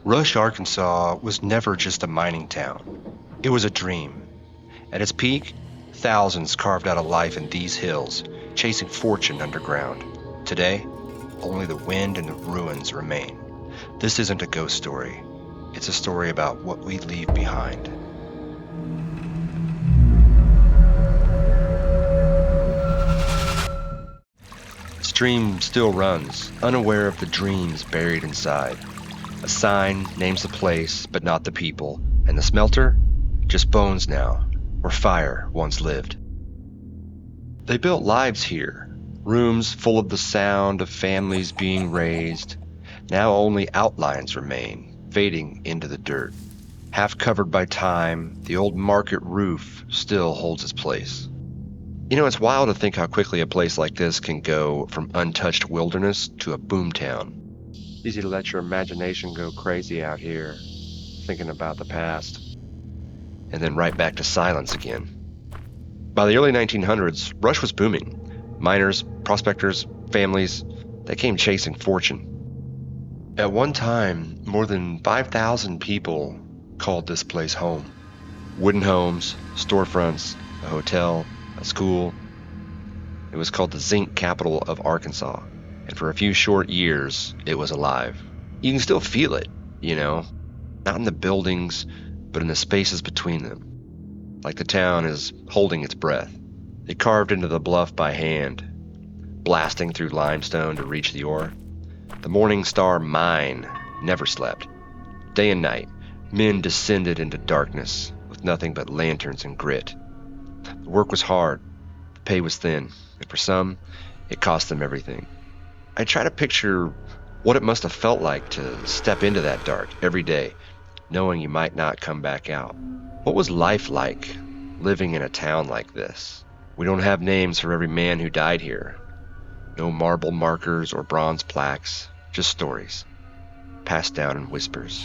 Rush, Arkansas was never just a mining town. It was a dream. At its peak, thousands carved out a life in these hills, chasing fortune underground. Today, only the wind and the ruins remain. This isn't a ghost story. It's a story about what we leave behind. The stream still runs, unaware of the dreams buried inside. A sign names the place, but not the people, and the smelter? Just bones now, where fire once lived. They built lives here, rooms full of the sound of families being raised. Now only outlines remain, fading into the dirt. Half covered by time, the old market roof still holds its place. It's wild to think how quickly a place like this can go from untouched wilderness to a boomtown. Easy to let your imagination go crazy out here, thinking about the past, and then right back to silence again. By the early 1900s, Rush was booming. Miners, prospectors, families, they came chasing fortune. At one time, more than 5,000 people called this place home. Wooden homes, storefronts, a hotel, a school. It was called the zinc capital of Arkansas, and for a few short years, it was alive. You can still feel it, not in the buildings, but in the spaces between them. Like the town is holding its breath. It carved into the bluff by hand, blasting through limestone to reach the ore. The Morning Star mine never slept. Day and night, men descended into darkness with nothing but lanterns and grit. The work was hard, the pay was thin, and for some, it cost them everything. I try to picture what it must have felt like to step into that dark every day, knowing you might not come back out. What was life like, living in a town like this? We don't have names for every man who died here. No marble markers or bronze plaques, just stories, passed down in whispers.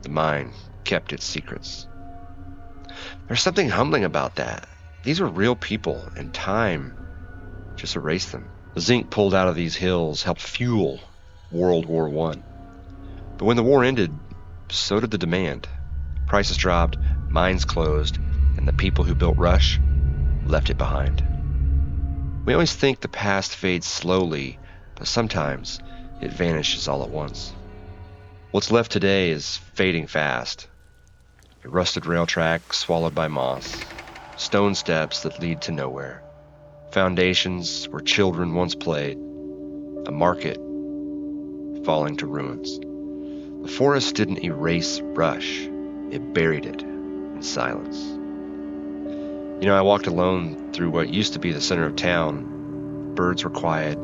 The mine kept its secrets. There's something humbling about that. These were real people, and time just erased them. The zinc pulled out of these hills helped fuel World War I. But when the war ended, so did the demand. Prices dropped, mines closed, and the people who built Rush left it behind. We always think the past fades slowly, but sometimes it vanishes all at once. What's left today is fading fast. A rusted rail track swallowed by moss, stone steps that lead to nowhere, foundations where children once played, a market falling to ruins. The forest didn't erase Rush, it buried it in silence. I walked alone through what used to be the center of town. Birds were quiet,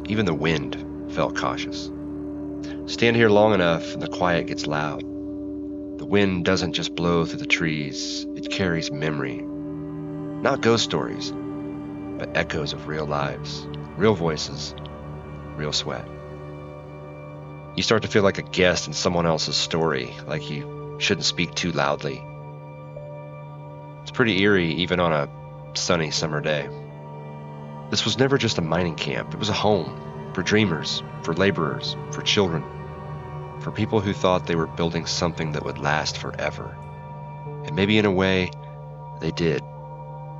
even the wind felt cautious. Stand here long enough and the quiet gets loud. The wind doesn't just blow through the trees, it carries memory. Not ghost stories, but echoes of real lives, real voices, real sweat. You start to feel like a guest in someone else's story, like you shouldn't speak too loudly. It's pretty eerie even on a sunny summer day. This was never just a mining camp, it was a home for dreamers, for laborers, for children, for people who thought they were building something that would last forever. And maybe in a way, they did,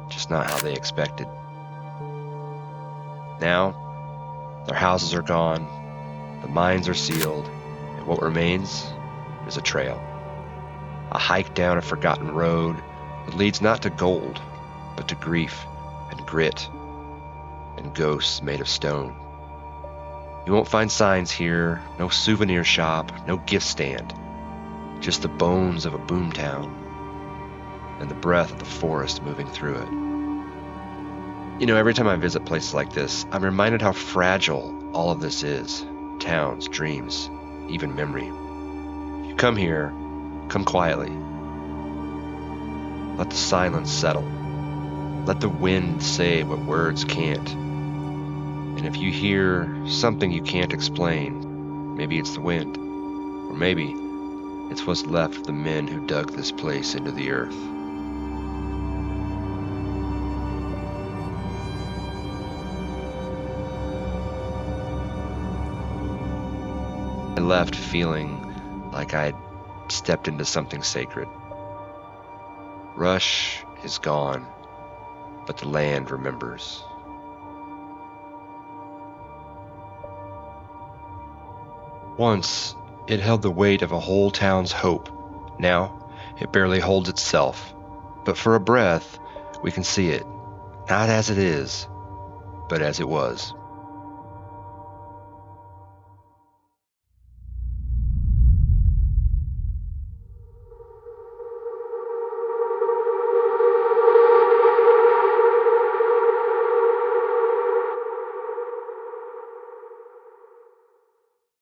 just not how they expected. Now, their houses are gone, the mines are sealed, and what remains is a trail. A hike down a forgotten road that leads not to gold, but to grief and grit and ghosts made of stone. You won't find signs here, no souvenir shop, no gift stand, just the bones of a boomtown and the breath of the forest moving through it. Every time I visit places like this, I'm reminded how fragile all of this is. Towns, dreams, even memory. If you come here, come quietly. Let the silence settle. Let the wind say what words can't. And if you hear something you can't explain, maybe it's the wind, or maybe it's what's left of the men who dug this place into the earth. I left feeling like I'd stepped into something sacred. Rush is gone, but the land remembers. Once, it held the weight of a whole town's hope. Now, it barely holds itself. But for a breath, we can see it, not as it is, but as it was.